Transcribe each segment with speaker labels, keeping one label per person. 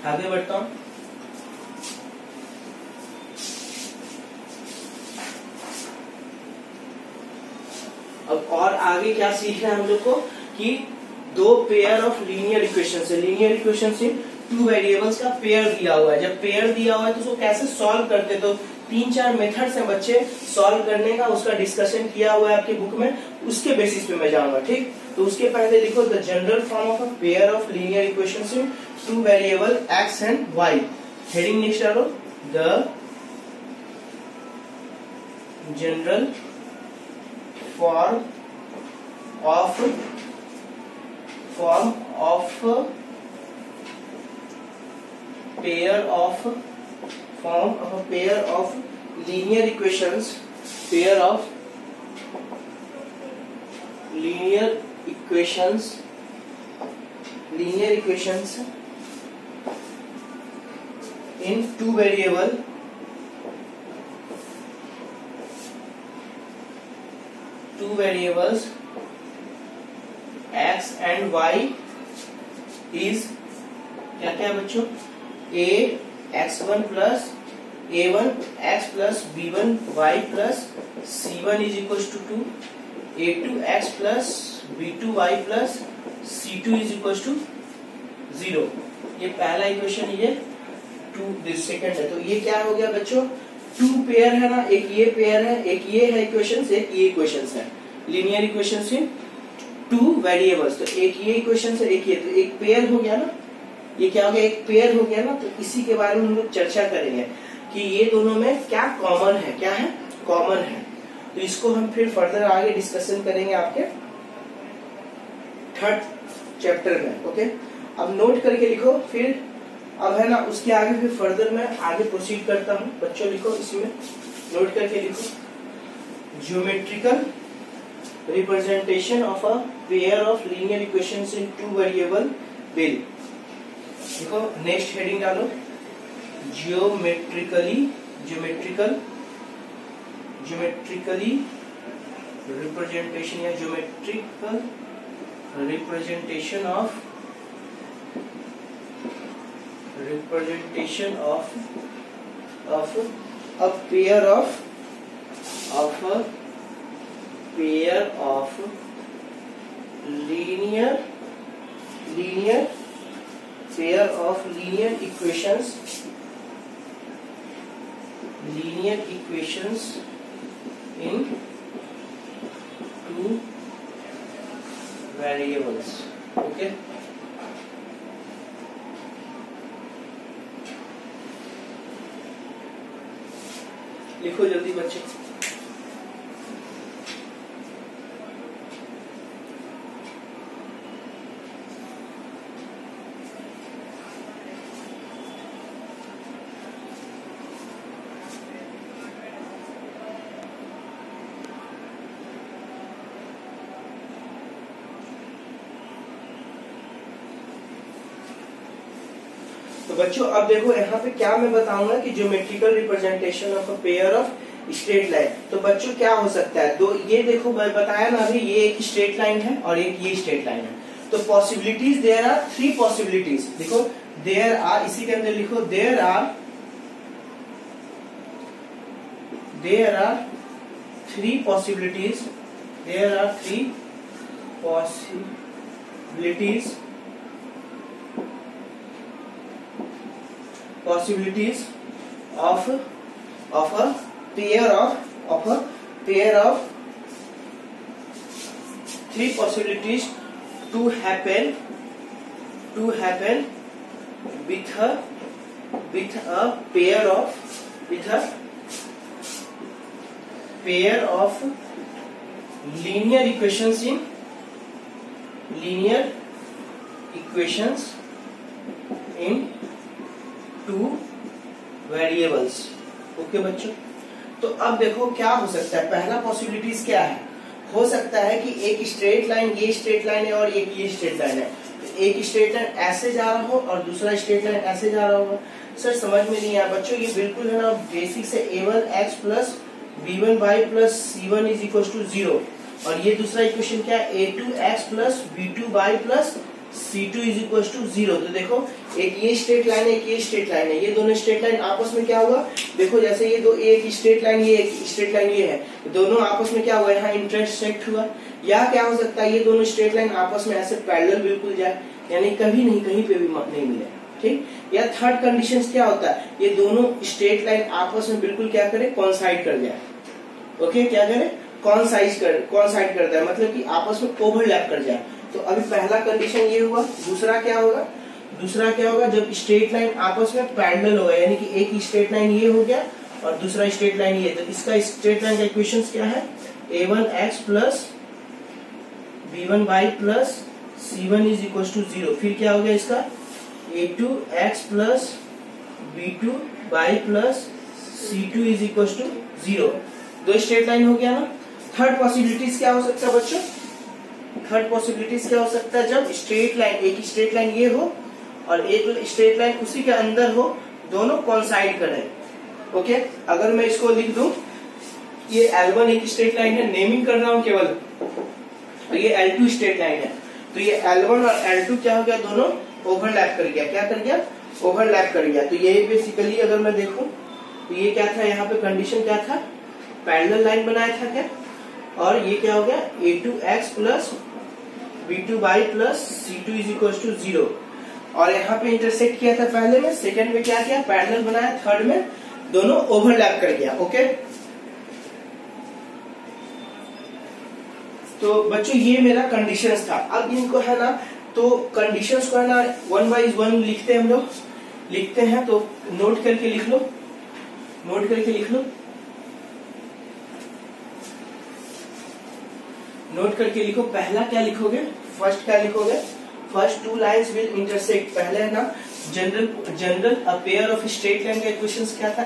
Speaker 1: आगे बढ़ता हूं। अब और आगे क्या सीखना है हम लोग को कि दो पेयर ऑफ लीनियर इक्वेशन है। लीनियर इक्वेशन से टू वेरिएबल्स का पेयर दिया हुआ है। जब पेयर दिया हुआ है तो उसको कैसे सॉल्व करते, तो 3-4 मेथड्स हैं बच्चे सॉल्व करने का, उसका डिस्कशन किया हुआ है आपकी बुक में, उसके बेसिस पे मैं जाऊंगा। ठीक, तो उसके पहले लिखो the general form of a pair of linear equation in two variable X and Y. Heading next डालो, the general form of pair of linear equations in two variables x and y is क्या क्या है बच्चों, a x1 plus a1 x plus b1 y plus c1 is equal to 2, a2 x plus b2 y plus c2 is equal to 0। ये पहला equation, ये 2 second है। तो ये क्या हो गया बच्चों, टू पेयर है ना, एक ये पेयर है, एक ये है इक्वेशन, एक ये इक्वेशन है। लीनियर इक्वेशन से टू वेरिएबल्स, तो एक ये इक्वेशन है, एक ये, तो एक पेयर हो गया ना, ये क्या हो गया, एक पेयर हो गया ना। तो इसी के बारे में हम लोग चर्चा करेंगे कि ये दोनों में क्या कॉमन है, क्या है कॉमन है। तो इसको हम फिर फर्दर आगे डिस्कशन करेंगे आपके 3rd चैप्टर में। ओके, अब नोट करके लिखो, फिर अब है ना उसके आगे फिर फर्दर मैं आगे प्रोसीड करता हूँ। बच्चों लिखो, इसमें नोट करके लिखो, geometrical representation of a pair of linear equations in two variable will. देखो नेक्स्ट हेडिंग डालो, ज्योमेट्रिकली रिप्रेजेंटेशन या geometrical representation of a pair of linear equations in two variables। Okay, लिखो जल्दी बच्चे। तो बच्चों अब देखो यहाँ पे क्या मैं बताऊंगा कि geometrical representation of a pair of straight line. तो बच्चों क्या हो सकता है, दो, ये देखो मैं बताया ना अभी, ये एक स्ट्रेट लाइन है और एक ये स्ट्रेट लाइन है। तो पॉसिबिलिटीज, देयर आर 3 पॉसिबिलिटीज। देखो देयर आर, इसी के अंदर लिखो there are 3 possibilities, there are 3 possibilities of a pair of 3 possibilities to happen with a pair of linear equations in two variables. Okay बच्चों, तो अब देखो क्या हो सकता है। पहला पॉसिबिलिटीज क्या है, हो सकता है कि एक स्ट्रेट लाइन, ये स्ट्रेट लाइन है और एक ये स्ट्रेट लाइन है। तो एक स्ट्रेट लाइन ऐसे जा रहा हो और दूसरा स्ट्रेट लाइन ऐसे जा रहा होगा। सर समझ में नहीं आया बच्चों, ये बिल्कुल है ना बेसिक से a1x plus b1y plus c1 is equal to 0। और ये दूसरा इक्वेशन क्या है, a2x plus b2y plus C2 is equal to 0। तो देखो एक ये स्ट्रेट लाइन है, एक ये स्ट्रेट लाइन है, ये दोनों स्ट्रेट लाइन आपस में क्या हुआ, देखो जैसे ये दो एक स्ट्रेट लाइन ये एक स्ट्रेट लाइन ये है, दोनों आपस में क्या हुआ, यहाँ इंटरसेक्ट हुआ। या क्या हो सकता है, ये दोनों स्ट्रेट लाइन आपस में ऐसे पैरेलल बिल्कुल जाए, यानी कभी नहीं कहीं पे भी नहीं मिले, ठीक। या थर्ड कंडीशन क्या होता है, ये दोनों स्ट्रेट लाइन आपस में बिल्कुल क्या करे, कॉन्साइड कर जाए। ओके, क्या करे, कॉन्साइड करता है, मतलब कि आपस में ओवरलैप कर जाए। तो अभी पहला कंडीशन ये हुआ। दूसरा क्या होगा, जब स्ट्रेट लाइन आपस में पैरेलल होगा, यानी कि एक स्ट्रेट लाइन ये हो गया और दूसरा स्ट्रेट लाइन ये, तो इसका स्ट्रेट लाइन का इक्वेशन क्या है, a1x plus b1y plus c1 is equal to 0। फिर क्या हो गया इसका, a2x plus b2y plus c2 is equal to 0। दो स्ट्रेट लाइन हो गया ना। थर्ड पॉसिबिलिटीज क्या हो सकता है बच्चों, जब स्ट्रेट लाइन, एक स्ट्रेट लाइन ये हो और एक स्ट्रेट लाइन उसी के अंदर हो, दोनों कॉन्साइड करें। ओके, अगर मैं इसको लिख दूं, ये L1 एक स्ट्रेट लाइन है, नेमिंग कर रहा हूं केवल, तो ये L2 स्ट्रेट लाइन है, तो ये L1 और L2 क्या हो गया, दोनों ओवरलैप कर गया। क्या कर गया, ओवरलैप कर गया। तो ये बेसिकली अगर मैं देखूं तो ये क्या था, यहाँ पे कंडीशन क्या था, पैरेलल लाइन बनाया था क्या, और ये क्या हो गया, a2x plus b2y plus c2 is equal to 0। और यहाँ पे इंटरसेक्ट किया था पहले में, सेकंड में क्या किया, पैरेलल बनाया, थर्ड में दोनों ओवरलैप कर गया। ओके, तो बच्चों ये मेरा कंडीशंस था। अब इनको है ना, तो कंडीशंस को है ना 1 बाई 1 लिखते हैं, हम लोग लिखते हैं, तो नोट करके लिख लो, नोट करके लिखो। पहला क्या लिखोगे, फर्स्ट क्या लिखोगे, first two lines will intersect. पहले है ना general a pair of straight line का इक्वेशंस क्या था,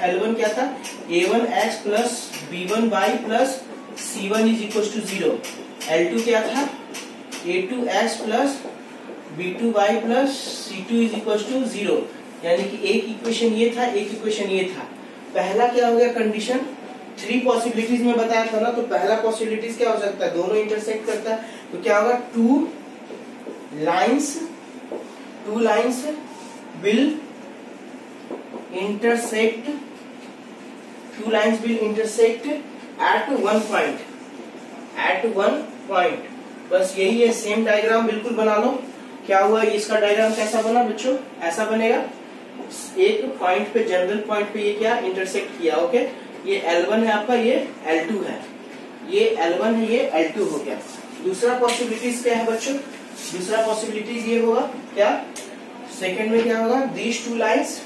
Speaker 1: L1 क्या था, a1x plus b1y plus c1 is equal to 0। L2 क्या था, a2x plus b2y plus c2 is equal to 0। यानी कि एक इक्वेशन ये था, एक इक्वेशन ये था। पहला क्या हो गया कंडीशन, 3 पॉसिबिलिटीज में बताया था ना, तो पहला पॉसिबिलिटीज क्या हो सकता है, दोनों इंटरसेक्ट करता है, तो क्या होगा, to lines will intersect at one point. बस यही है, सेम डायग्राम बिल्कुल बना लो। क्या हुआ, इसका डायग्राम कैसा बना बच्चों, ऐसा बनेगा। एक पॉइंट पे, जनरल पॉइंट पे ये क्या इंटरसेक्ट किया। ओके, ये L1 है आपका, ये L2 है, ये L1 है, ये L2 हो गया। दूसरा पॉसिबिलिटीज क्या है बच्चों, दूसरा पॉसिबिलिटीज ये होगा क्या, सेकंड में क्या होगा, these two lines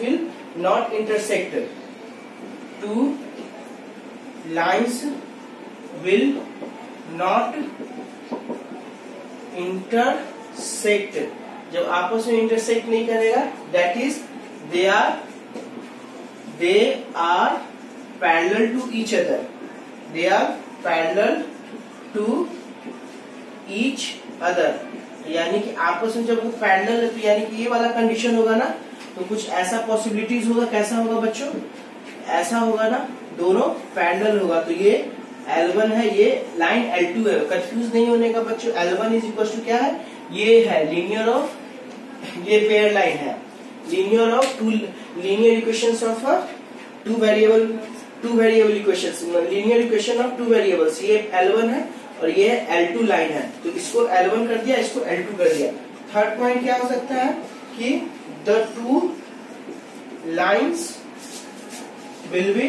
Speaker 1: will not intersect, two lines will not intersect. जब आपस में इंटरसेक्ट नहीं करेगा, that is they are parallel to each other, they are parallel to each other. यानी कि आपस में जब वो पैरेलल है, तो यानी कि ये वाला कंडीशन होगा ना, तो कुछ ऐसा पॉसिबिलिटीज होगा। कैसा होगा बच्चों, ऐसा होगा ना, दोनों पैरेलल होगा। तो ये L1 है, ये लाइन L2 है। कंफ्यूज नहीं होने का बच्चों, L1 इज इक्वल टू क्या है, ये है लीनियर ऑफ, ये पेयर लाइन है, linear of two linear equations of two variable equations, linear equation of two variables. ये L1 है और ये L2 लाइन है, तो इसको L1 कर दिया, इसको L2 कर दिया। थर्ड पॉइंट क्या हो सकता है कि the two lines will be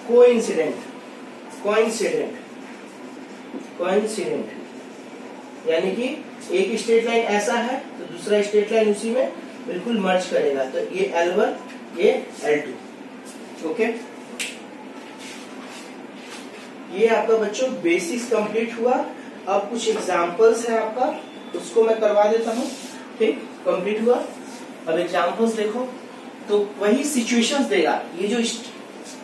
Speaker 1: coincident, यानी कि एक स्ट्रेट लाइन ऐसा है तो दूसरा स्ट्रेट लाइन उसी में बिल्कुल मर्ज करेगा। तो ये L1, ये L2। ओके, ये आपका बच्चों बेसिक्स कंप्लीट हुआ। अब कुछ एग्जांपल्स है आपका, उसको मैं करवा देता हूँ। ठीक, कंप्लीट हुआ। अब एग्जांपल्स देखो, तो वही सिचुएशंस देगा। ये जो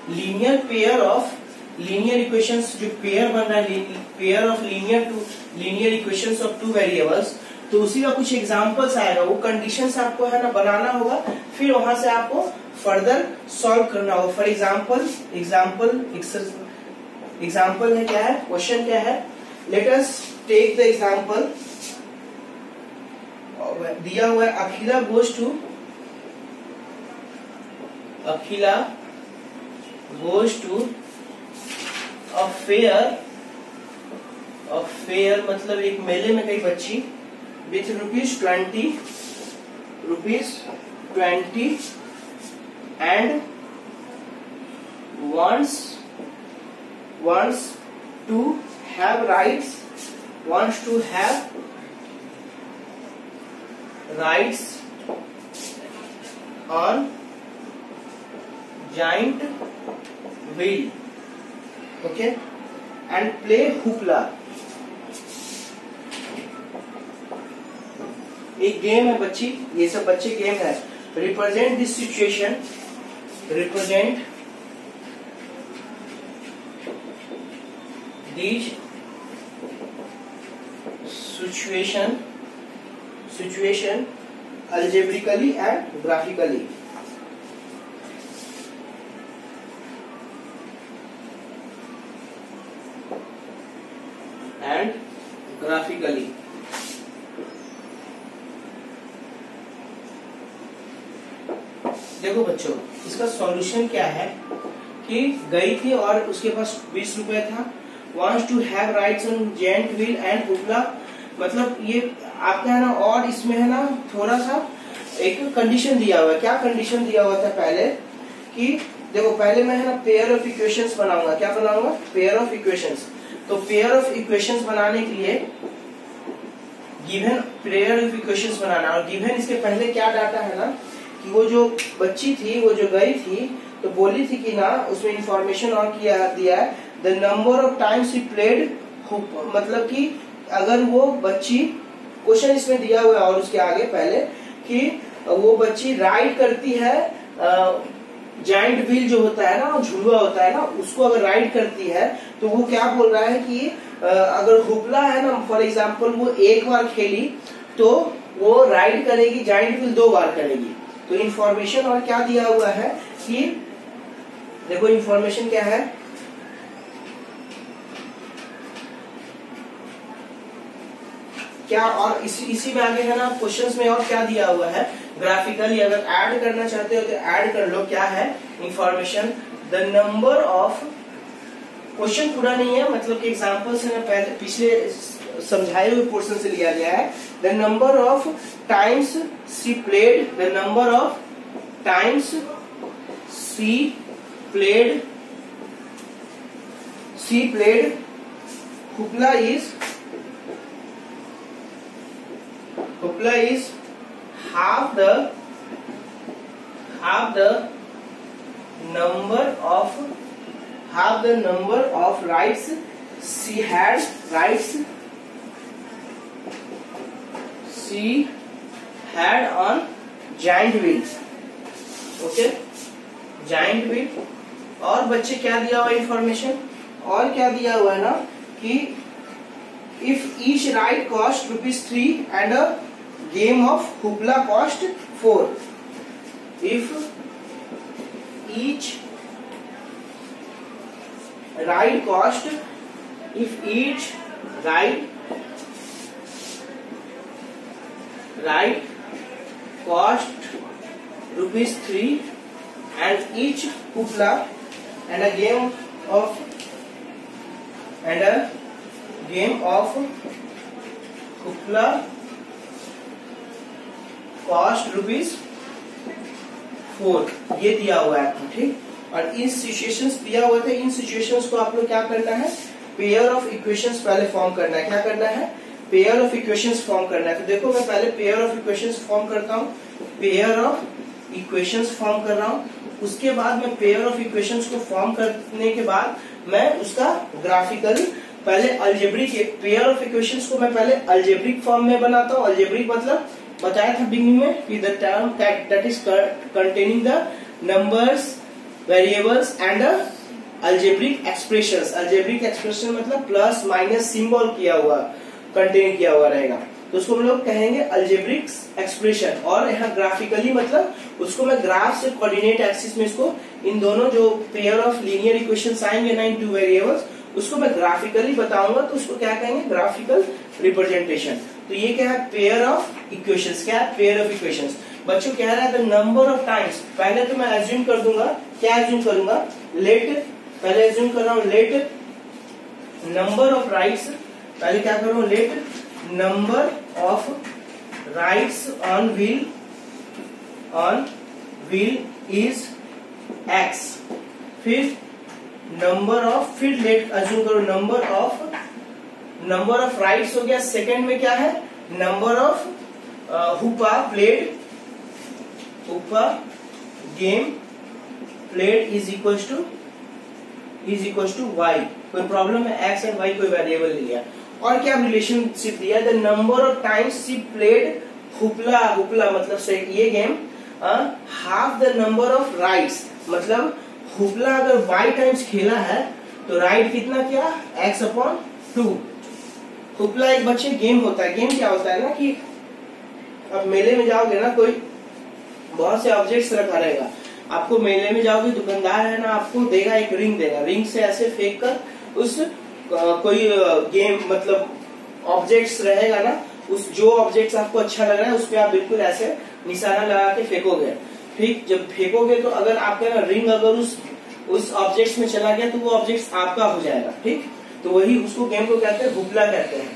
Speaker 1: linear pair of linear equations, जो पेयर बन रहा है, pair of linear equations of two variables, तो उसी का कुछ एग्जांपल्स आएगा। वो कंडीशंस आपको है ना बनाना होगा, फिर वहां से आपको फर्दर सॉल्व करना होगा। फॉर एग्जांपल है क्या है, क्वेश्चन क्या है, let us take the example, दिया हुआ है Akhila goes to a fair मतलब एक मेले में गई बच्ची with rupees 20 and wants to have rights on giant wheel, okay, and play hoopla. एक गेम है बच्ची, ये सब बच्चे गेम है. Represent this situation, represent these situation algebraically and graphically. देखो बच्चों, इसका सॉल्यूशन क्या है कि गई थी और उसके पास 20 रुपए था. wants to have rights on giant wheel and hoopla, मतलब ये आपका है ना, और इसमें है ना थोड़ा सा एक कंडीशन दिया हुआ है. क्या कंडीशन दिया हुआ था पहले कि देखो, पहले मैं है ना पेयर ऑफ इक्वेशंस बनाऊंगा. क्या बनाऊंगा? Pair of equations. तो पेयर ऑफ इक्वेशंस बनाने के लिए गिवन पेयर ऑफ इक्वेशंस बनाना, और गिवन इसके पहले क्या डाटा है ना कि वो जो बच्ची थी, वो जो गई थी, तो बोली थी कि ना उसमें इंफॉर्मेशन और किया दिया है the number of times he played, मतलब कि अगर वो बच्ची, क्वेश्चन इसमें दिया हुआ है और उसके आगे पहले कि वो बच्ची राइड करती है जाइंट व्हील जो होता है ना, झुलुआ होता है ना, उसको अगर राइड करती है तो वो क्या बोल रहा है कि अगर हुपला है ना, फॉर एग्जाम्पल वो एक बार खेली तो वो राइड करेगी, जाइंट व्हील 2 बार करेगी. तो इंफॉर्मेशन और क्या दिया हुआ है कि देखो इंफॉर्मेशन क्या है, क्या, और इसी में आगे है ना क्वेश्चंस में और क्या दिया हुआ है ग्राफिकली. अगर ऐड करना चाहते हो तो ऐड कर लो. क्या है information, the number of, question पूरा नहीं है, मतलब कि एग्जांपल से पहले पिछले समझाए हुए पोर्शन से लिया गया है. The number of times she played, the number of times she played hoopla is half the number of rights she had on giant wheel. Okay, giant wheel. और बच्चे क्या दिया हुआ इंफॉर्मेशन, और क्या दिया हुआ है ना कि if each ride cost ₹3 and a game of hoopla cost 4. If each ride cost, if each ride cost ₹3 and each hoopla and a game of hoopla cost ₹4, ये दिया हुआ है आपको. ठीक, और इन सिचुएशंस दिया हुआ था, इन सिचुएशंस को आप लोग क्या करना है, पेयर ऑफ इक्वेशंस पहले फॉर्म करना है. क्या करना है, पेयर ऑफ इक्वेशंस फॉर्म करना है. तो देखो मैं पहले पेयर ऑफ इक्वेशंस फॉर्म करता हूँ, पेयर ऑफ इक्वेशंस फॉर्म कर रहा हूँ. उसके बाद मैं पेयर ऑफ इक्वेशंस को फॉर्म करने के बाद मैं उसका ग्राफिकल, पहले अलजेब्रिक, पेयर ऑफ इक्वेशंस को मैं पहले अलजेब्रिक फॉर्म में बनाता हूँ. अलजेब्रिक मतलब बताया था बिगिनिंग में कि the term that is containing the numbers, variables and algebraic expressions. Algebraic expression मतलब प्लस माइनस सिंबल किया हुआ, कंटेन किया हुआ रहेगा, तो उसको हम लोग कहेंगे अलजेब्रिक एक्सप्रेशन. और यहाँ ग्राफिकली मतलब उसको मैं ग्राफ से कोऑर्डिनेट एक्सिस में इसको, इन दोनों जो पेयर ऑफ लीनियर इक्वेशंस आएंगे ना इन 2 वेरिएबल्स, उसको मैं ग्राफिकली बताऊंगा तो उसको क्या कहेंगे, ग्राफिकल रिप्रेजेंटेशन। तो ये क्या है, पेयर ऑफ इक्वेशंस। क्या है, पेयर ऑफ इक्वेशंस। बच्चों कह रहा है द नंबर ऑफ टाइम्स, पहले तो मैं एज्यूम कर दूंगा, क्या एज्यूम करूंगा, लेट, पहले एज्यूम कर रहा हूं लेट नंबर ऑफ राइट्स, पहले क्या कर रहा हूं, let number of rides on wheel is x, फिर नंबर ऑफ, फिर लेट एज्यूम करो नंबर ऑफ राइट्स हो गया, सेकंड में क्या है, number of hoopla game played is equal to y। कोई प्रॉब्लम है, x एंड y कोई वेरिएबल लिया, और क्या रिलेशनशिप दिया, the number of times she played hoopla मतलब से ये game, half the number of rides, मतलब हुपला अगर y टाइम्स खेला है तो राइट कितना किया, x/2। हुपला एक बच्चे गेम होता है, गेम क्या होता है ना कि अब मेले में जाओगे ना, कोई बहुत से ऑब्जेक्ट्स रखा रहेगा, आपको मेले में जाओगे, दुकानदार है ना आपको देगा, एक रिंग देगा, रिंग से ऐसे फेंक कर उस कोई गेम मतलब ऑब्जेक्ट्स रहेगा ना, उस जो ऑब्जेक्ट्स आपको अच्छा लग रहा है उस पर आप बिल्कुल ऐसे निशाना लगा के फेंकोगे। ठीक, जब फेंकोगे तो अगर आपका ना रिंग अगर उस ऑब्जेक्ट्स में चला गया तो वो ऑब्जेक्ट्स आपका हो जाएगा। ठीक, तो वही उसको गेम को कहते हैं हुपला कहते हैं।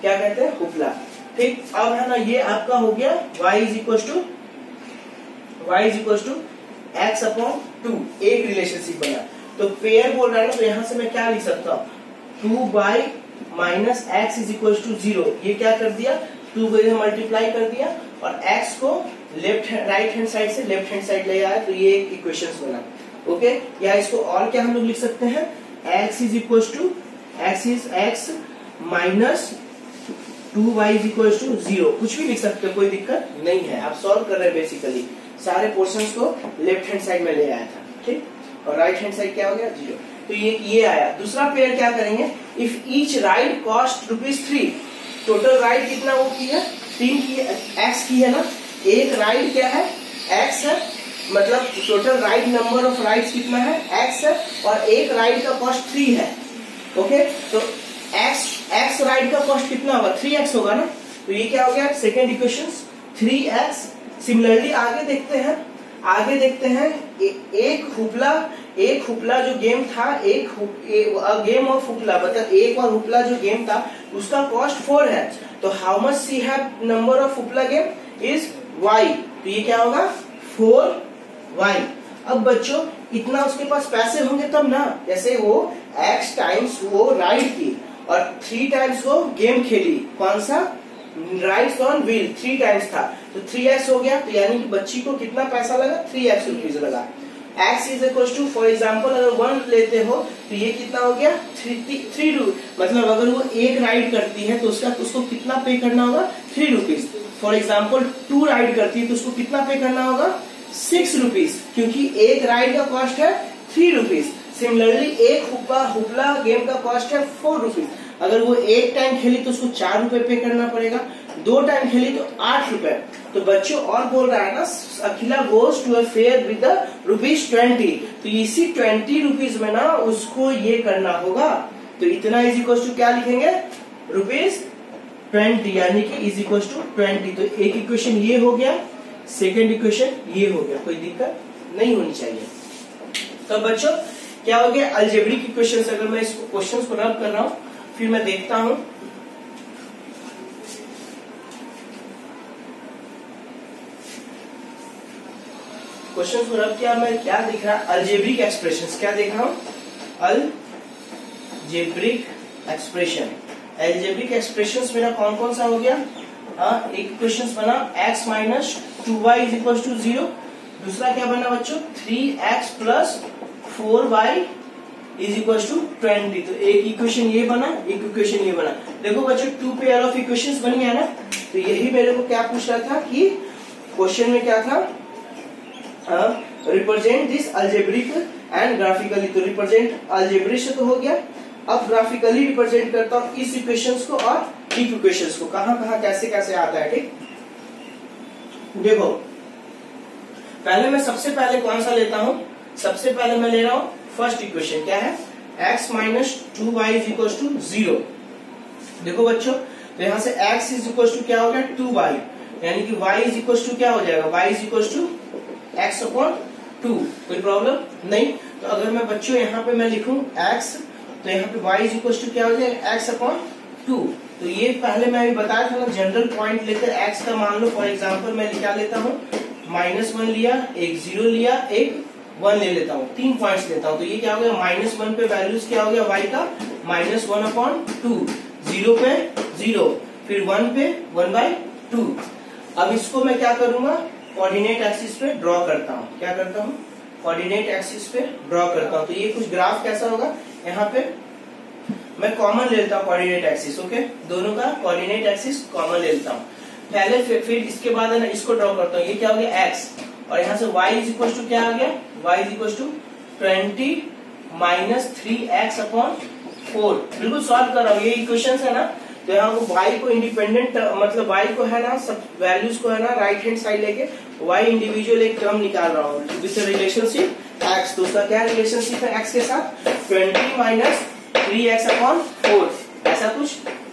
Speaker 1: क्या कहते हैं, हुपला। ठीक, अब है ना ये आपका हो गया y is equal to x/2, एक रिलेशनशिप बना। तो पेयर बोल रहा है ना, तो यहां से मैं क्या लिख सकता हूँ, 2y minus x is equal to 0। ये क्या कर दिया, 2 से मल्टीप्लाई कर दिया और x को राइट हैंड साइड से लेफ्ट हैंड साइड ले आया, तो ये एक इक्वेशन बना। ओके, या इसको और क्या हम लोग लिख सकते हैं, x is x minus 2y is equal to 0, कुछ भी लिख सकते हो, कोई दिक्कत नहीं है। आप सॉल्व कर रहे हैं बेसिकली, सारे पोर्शंस को लेफ्ट हैंड साइड में ले आया था। ठीक, और राइट हैंड साइड क्या हो गया, 0। तो ये आया। दूसरा पेयर क्या करेंगे, if each ride cost ₹3, total ride कितना वो की है, 3 की है, x की है ना, एक राइड क्या है, x है, मतलब total ride number of rides कितना है, x है, और एक राइड का कॉस्ट 3 है। ओके, तो x राइड का कॉस्ट कितना होगा, 3x होगा ना, तो ये क्या हो गया, सेकेंड इक्वेशन 3x। सिमिलरली आगे देखते हैं एक हुपला जो गेम था, गेम ऑफ हुपला, मतलब एक और हुपला जो गेम था उसका कॉस्ट 4 है। तो how much see have number of hoopla game is y, तो ये क्या होगा 4y। अब बच्चों इतना उसके पास पैसे होंगे तब ना, जैसे वो x टाइम्स वो राइड की और 3 टाइम्स वो गेम खेली, कौन सा, राइड्स ऑन व्हील 3 टाइम्स था, तो 3x हो गया। तो यानी कि बच्ची को कितना पैसा लगा, 3x रुपीज लगा। x is equal to, for example अगर 1 लेते हो तो ये कितना हो गया 3 मतलब अगर वो एक राइड करती है तो उसको कितना पे करना होगा, 3 रुपीज। फॉर एग्जाम्पल 2 राइड करती है तो उसको कितना पे करना होगा, 6 रुपीज, क्योंकि एक राइड का कॉस्ट है 3 रुपीज। सिमिलरली एक हुपला गेम का कॉस्ट है 4 रुपीज। अगर वो एक टाइम खेली तो उसको 4 रुपए पे करना पड़ेगा, 2 टाइम खेली तो 8 रुपए। तो बच्चों और बोल रहा है ना, Akhila goes to a fair with ₹20, तो इसी 20 रुपीज में ना उसको ये करना होगा, तो इतना इज इक्वल टू क्या लिखेंगे, ₹20, यानी कि इज इक्वल टू 20। तो एक इक्वेशन ये हो गया, सेकेंड इक्वेशन ये हो गया, कोई दिक्कत नहीं होनी चाहिए। तो बच्चों क्या हो गया, अलजेब्रिक इक्वेशंस। अगर मैं इसको क्वेश्चंस को रब कर रहा हूं फिर मैं देखता हूं, क्वेश्चन को रब किया, मैं क्या दिख रहा है, अलजेब्रिक एक्सप्रेशंस। क्या देख रहा हूं, अलजेब्रिक एक्सप्रेशन। अलजेब्रिक एक्सप्रेशंस मेरा कौन कौन सा हो गया, एक क्वेश्चन बना x minus 2y is equal to 0। दूसरा क्या बना बच्चों, 3x plus 4y is equal to 20। तो एक इक्वेशन ये बना, एक इक्वेशन ये बना। देखो बच्चों 2 पेयर ऑफ इक्वेशंस बनी है ना, तो यही मेरे को क्या पूछ रहा था कि क्वेश्चन में क्या था, represent this algebraic and graphically. तो रिप्रेजेंट अलजेब्रिक से तो हो गया, अब ग्राफिकली रिप्रेजेंट करता हूं इस इक्वेशंस को और इस इक्वेशंस को, कहां कैसे कैसे आता है। ठीक, देखो पहले मैं सबसे पहले कौन सा लेता हूं, सबसे पहले मैं ले रहा हूं फर्स्ट इक्वेशन, क्या है x minus 2y is equal to 0। देखो बच्चों, तो यहाँ से x इज इक्वल टू क्या हो गया 2y, यानी कि y इज इक्वल टू क्या हो जाएगा, y is equal to x upon 2। कोई प्रॉब्लम नहीं। तो अगर मैं बच्चों यहाँ पे मैं लिखूं x, तो यहाँ पे y इज इक्वल टू क्या हो जाएगा x अपॉन 2। तो ये पहले मैं अभी बताया था ना, जनरल पॉइंट लेकर x का मान लो, फॉर एग्जाम्पल मैं क्या लेता हूँ, -1 लिया, एक 0 लिया, एक 1 ले लेता हूँ, 3 पॉइंट्स लेता हूँ। तो ये क्या हो गया, -1 पे वैल्यूज क्या हो गया y का -1 अपॉन 2, 0 पे 0, फिर 1 पे 1/2। अब इसको मैं क्या करूंगा, कोऑर्डिनेट एक्सिस पे ड्रॉ करता हूँ। क्या करता हूँ, कोऑर्डिनेट एक्सिस पे ड्रॉ करता हूँ। तो ये कुछ ग्राफ कैसा होगा, यहाँ पे मैं कॉमन लेता हूँ कोऑर्डिनेट एक्सिस। ओके, दोनों का कोऑर्डिनेट एक्सिस कॉमन लेता हूँ पहले, फिर इसके बाद है ना इसको ड्रॉ करता हूँ। ये क्या हो गया x, और यहाँ से y इज इक्वल टू क्या आ गया, y is equal to 20 minus 3x upon 4। बिल्कुल सॉल्व कर रहा हूँ, ये इक्वेशन है ना। तो यहाँ को y को इंडिपेंडेंट, मतलब y को है ना, सब वैल्यूज को है ना राइट हैंड साइड लेके y इंडिविजुअल एक टर्म निकाल रहा हूँ विद रिलेशनशिप x। तो उसका क्या रिलेशनशिप है x के साथ, 20 माइनस 3x अपॉन 4, ऐसा कुछ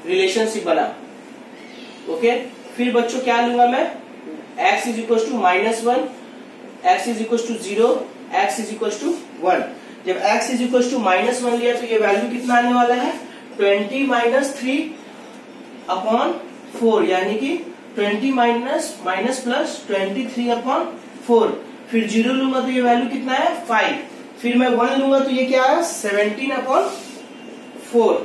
Speaker 1: रिलेशनशिप बना। ओके, फिर बच्चों क्या लूंगा मैं, x is equal to -1, x is equal to 0, x is equal to 1। जब x इज इक्वल टू -1 लिया तो ये वैल्यू कितना आने वाला है, 20 माइनस 3 अपॉन 4, यानी कि 20 माइनस प्लस 23 अपॉन 4। फिर 0 लूंगा तो ये वैल्यू कितना है 5। फिर मैं 1 लूंगा तो ये क्या है 17 अपॉन 4।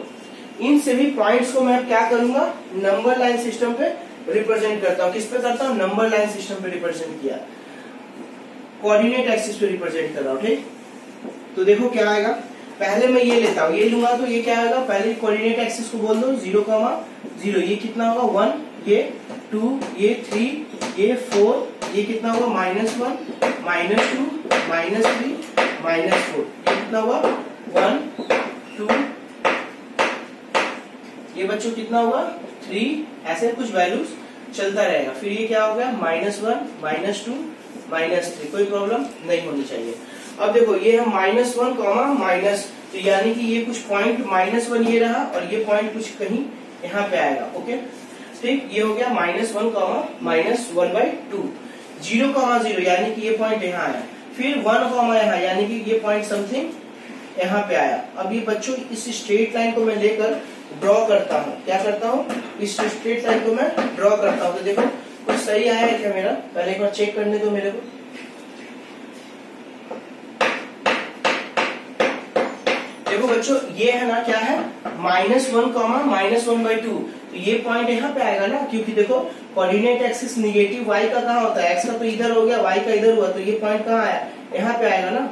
Speaker 1: इन सभी पॉइंट्स को मैं क्या करूंगा, नंबर लाइन सिस्टम पे रिप्रेजेंट करता हूँ। किस पे करता हूँ, नंबर लाइन सिस्टम पे रिप्रेजेंट किया, कोऑर्डिनेट एक्सिस पे रिप्रेजेंट कर रहा हूँ। ठीक, तो देखो क्या आएगा, पहले मैं ये लेता हूँ, ये लूंगा तो ये क्या आएगा, पहले कोऑर्डिनेट एक्सिस को बोल दो 0,0। ये कितना होगा 1, ये 2, ये 3, ये 4, ये कितना होगा -1, -2, -3, -4। ये कितना होगा 1, 2, ये बच्चों कितना होगा 3, ऐसे कुछ वैल्यूज चलता रहेगा। फिर ये क्या हो गया -1, -2, -3। कोई प्रॉब्लम नहीं होनी चाहिए। अब देखो ये है -1, माइनस, तो यानी कि ये कुछ पॉइंट -1 ये रहा, और ये पॉइंट कुछ कहीं यहाँ पे आएगा। ओके, ठीक, ये हो गया -1, -1/2, 0,0, यानी कि ये पॉइंट यहाँ आया। फिर 1, यहाँ, यानी कि ये पॉइंट समथिंग यहाँ पे आया। अब ये बच्चों इस स्ट्रेट लाइन को मैं लेकर ड्रॉ करता हूँ। क्या करता हूँ, इस स्ट्रेट लाइन को मैं ड्रॉ करता हूँ। तो देखो कुछ सही आया है क्या मेरा, पहले एक बार चेक करने दो मेरे को। देखो बच्चों ये है ना, क्या है -1, -1/2। तो ये पॉइंट यहाँ पे आएगा ना, क्योंकि देखो कोऑर्डिनेट एक्सिस निगेटिव y का कहाँ होता है, x का तो इधर हो गया, y का इधर हुआ, तो ये पॉइंट कहाँ आया, यहाँ पे आएगा ना।